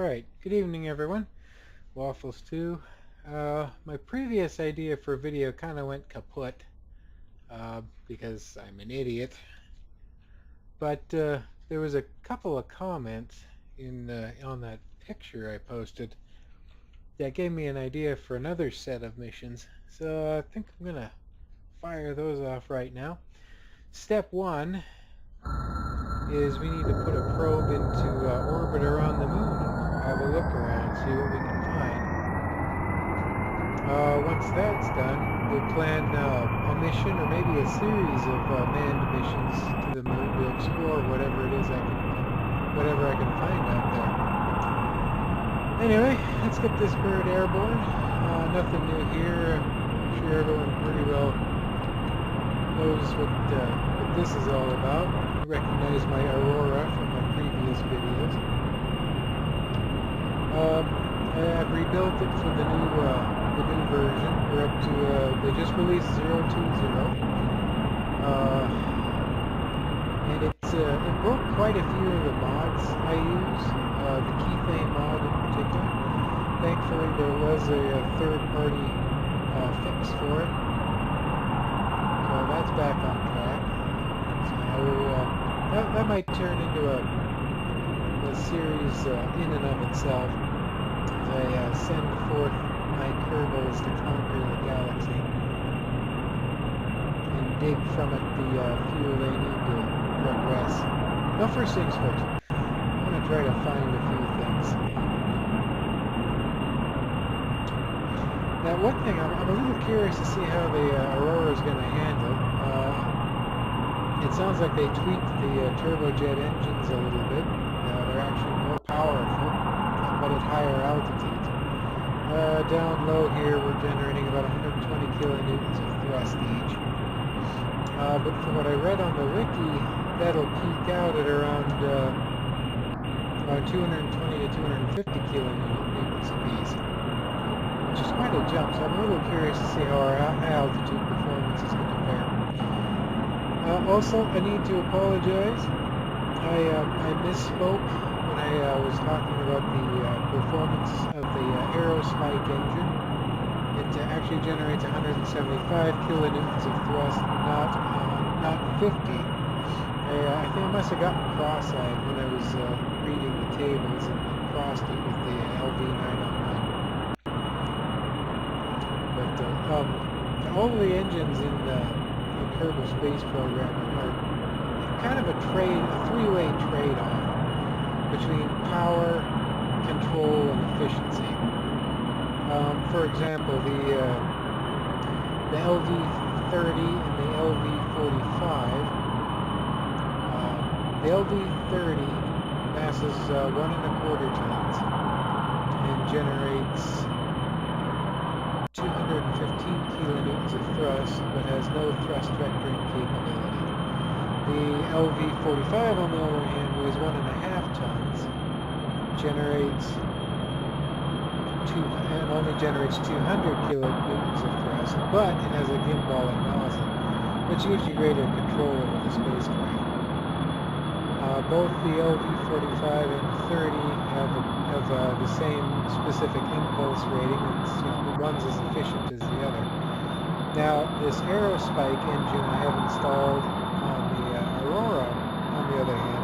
Alright, good evening everyone. Waffles 2. My previous idea for a video kind of went kaput because I'm an idiot. But there was a couple of comments on that picture I posted that gave me an idea for another set of missions. So I think I'm going to fire those off right now. Step 1 is we need to put a probe into orbit around the moon and have a look around, see what we can find. Once that's done, we'll plan a mission or maybe a series of manned missions to the moon to explore whatever it is whatever I can find out there. Anyway, let's get this bird airborne. Nothing new here. I'm sure everyone pretty well knows what this is all about. You recognize my Aurora from my previous videos. I've rebuilt it for the new version. We're up to they just released 0.20, and it broke quite a few of the mods I use. The keyframe mod in particular. Thankfully, there was a third-party fix for it. So that's back on track. So that might turn into a series in and of itself as I send forth my Kerbals to conquer the galaxy and dig from it the fuel they need to progress. Well, first things first, I'm going to try to find a few things. Now, one thing, I'm a little curious to see how the Aurora is going to handle. It sounds like they tweaked the turbojet engines a little bit. They're actually more powerful, but at higher altitudes. Down low here, we're generating about 120 kilonewtons of thrust each. But from what I read on the wiki, that'll peak out at around 220 to 250 kilonewtons apiece, which is quite a jump. So I'm a little curious to see how our high altitude performance is going to fare. Also, I need to apologize. I misspoke when I was talking about the performance of the Aerospike engine. It actually generates 175 kilonewtons of thrust, not 50. I think I must have gotten cross-eyed when I was reading the tables and crossed it with the LV909. But all the engines in the Kerbal Space Program are kind of a three-way trade-off between power, control, and efficiency. For example, the LV-30 and the LV-45. The LV-30 masses 1.25 tons and generates 215 kilonewtons of thrust, but has no thrust vectoring capability. The LV-45, on the other hand, weighs 1.5 tons, only generates 200 kilonewtons of thrust, but it has a gimbal and nozzle, which gives you greater control over the spacecraft. Both the LV-45 and 30 have the same specific impulse rating. One's as efficient as the other. Now, this Aerospike engine I have installed on the Aurora, on the other hand,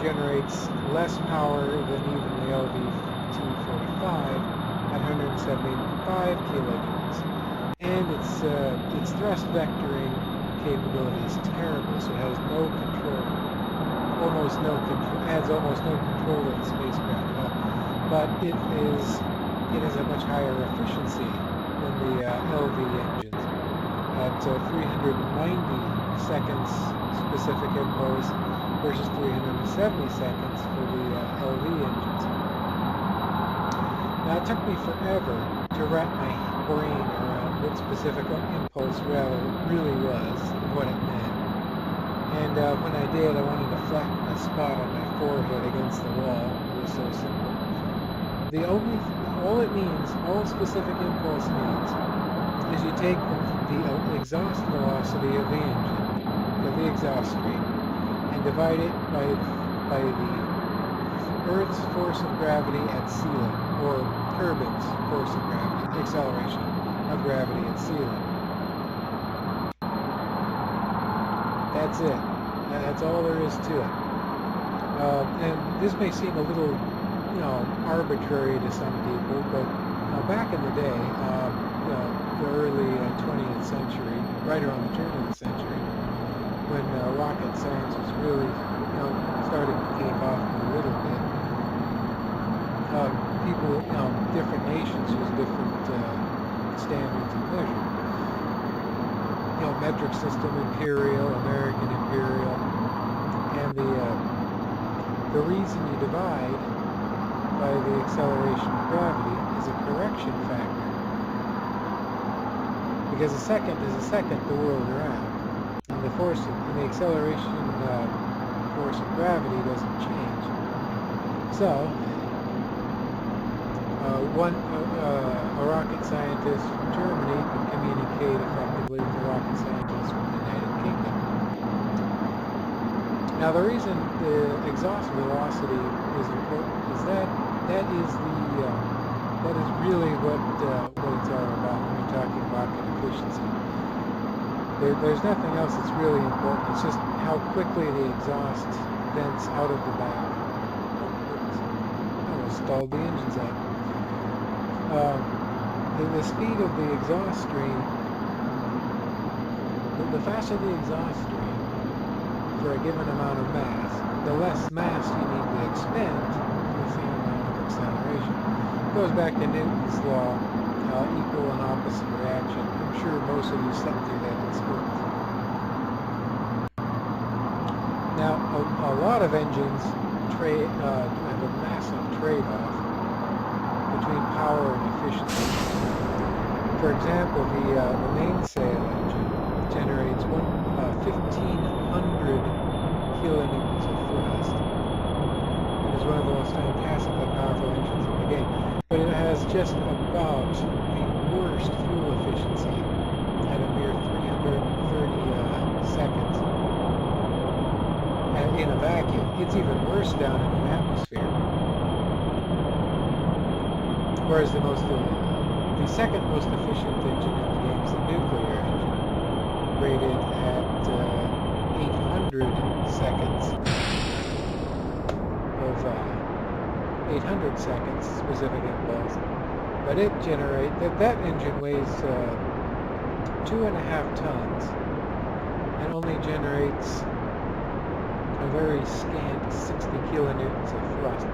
generates less power than even the LV-T45 at 175 kilonewtons. And its thrust vectoring capability is terrible, so it has no control. Adds almost no control of the spacecraft at all. But it has a much higher efficiency than the LV engines at 390 seconds specific impulse versus 370 seconds for the LV engines. Now, it took me forever to wrap my brain around what specific impulse really was and what it meant. And when I did, I wanted to flatten a spot on my forehead against the wall. It was so simple. All specific impulse means, is you take the exhaust velocity of the engine, of the exhaust stream, and divide it by the Earth's force of gravity at sea level, or turbines' force of gravity, acceleration of gravity at sea level. That's it. That's all there is to it. And this may seem a little, arbitrary to some people, but back in the day, the early 20th century, right around the turn of the century, when rocket science was really, starting to take off a little bit, people, different nations use different standards of measure. Metric system, imperial, American imperial, and the reason you divide by the acceleration of gravity is a correction factor. Because a second is a second the world around, and the acceleration force of gravity doesn't change. So, a rocket scientist from Germany can communicate effectively with a rocket scientist from the United Kingdom. Now, the reason the exhaust velocity is important is that is really what it's all about when you're talking rocket efficiency. There's nothing else that's really important. It's just how quickly the exhaust vents out of the back. I almost stalled the engines out. The speed of the exhaust stream, the faster the exhaust stream for a given amount of mass, the less mass you need to expend for the same amount of acceleration. It goes back to Newton's law, equal and opposite reaction. I'm sure most of you slept through that in school. Now, a lot of engines have a massive trade-off between power and efficiency. For example, the mainsail engine generates 1,500 kilonewtons of thrust. It is one of the most fantastically powerful engines in the game. But it has just about the worst fuel efficiency at a mere 330 seconds. And in a vacuum, it's even worse down in an atmosphere. Whereas the second most efficient engine in the game is the nuclear engine, rated at 800 seconds of 800 seconds specific impulse. But it that engine weighs 2.5 tons and only generates a very scant 60 kilonewtons of thrust.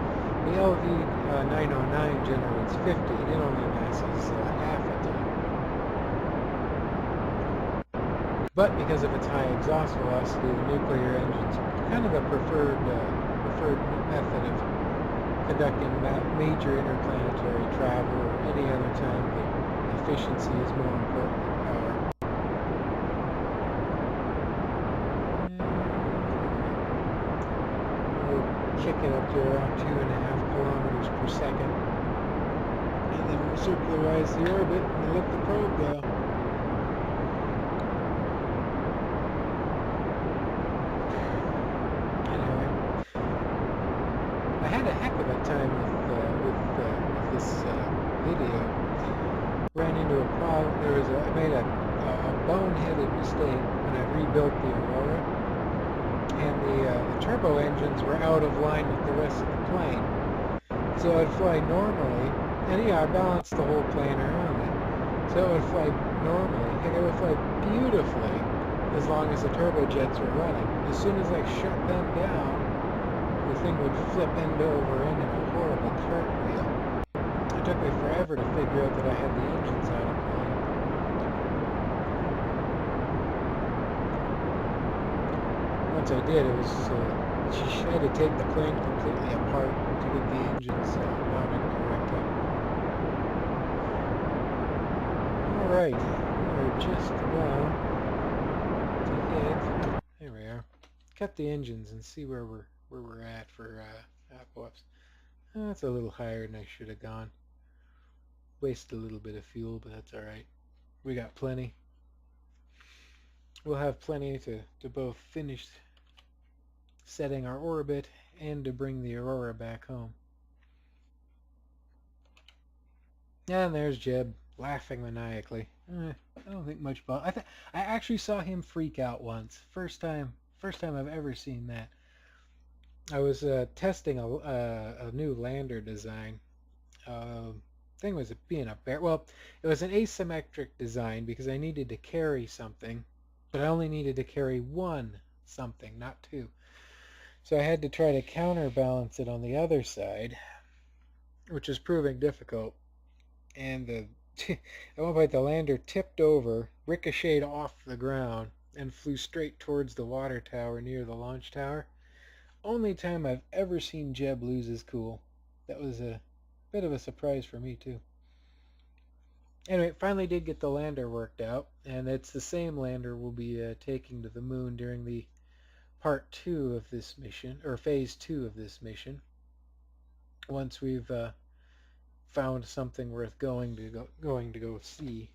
The LV-909 generates 50, and it only masses half a ton. But because of its high exhaust velocity, the nuclear engine's kind of a preferred method of conducting major interplanetary travel or any other time that efficiency is more important than power. Kick it up to around 2.5 kilometers per second, and then we'll circularize the orbit and let the probe go. Anyway, I had a heck of a time with this video. Ran into a problem. I made a boneheaded mistake when I rebuilt the Aurora. And the turbo engines were out of line with the rest of the plane. So I'd fly normally, and I balanced the whole plane around it. So it would fly normally, and it would fly beautifully as long as the turbojets were running. As soon as I shut them down, the thing would flip end over end in a horrible cartwheel. It took me forever to figure out that I had the engines out of line. Once I did, it was she had to take the plane completely apart to get the engines mounted correctly. All right, we're just about to hit. There we are. Cut the engines and see where we're at for whoops. That's a little higher than I should have gone. Wasted a little bit of fuel, but that's all right. We got plenty. We'll have plenty to both finish setting our orbit and to bring the Aurora back home. And there's Jeb laughing maniacally. I don't think much about. I actually saw him freak out once. First time I've ever seen that. I was testing a new lander design. Thing was being a bear. Well, it was an asymmetric design because I needed to carry something, but I only needed to carry one something, not two. So I had to try to counterbalance it on the other side, which is proving difficult. And at one point the lander tipped over, ricocheted off the ground, and flew straight towards the water tower near the launch tower. Only time I've ever seen Jeb lose his cool. That was a bit of a surprise for me too. Anyway, finally did get the lander worked out, and it's the same lander we'll be taking to the moon during the part 2 of this mission, or phase 2 of this mission. Once we've found something worth going to go see.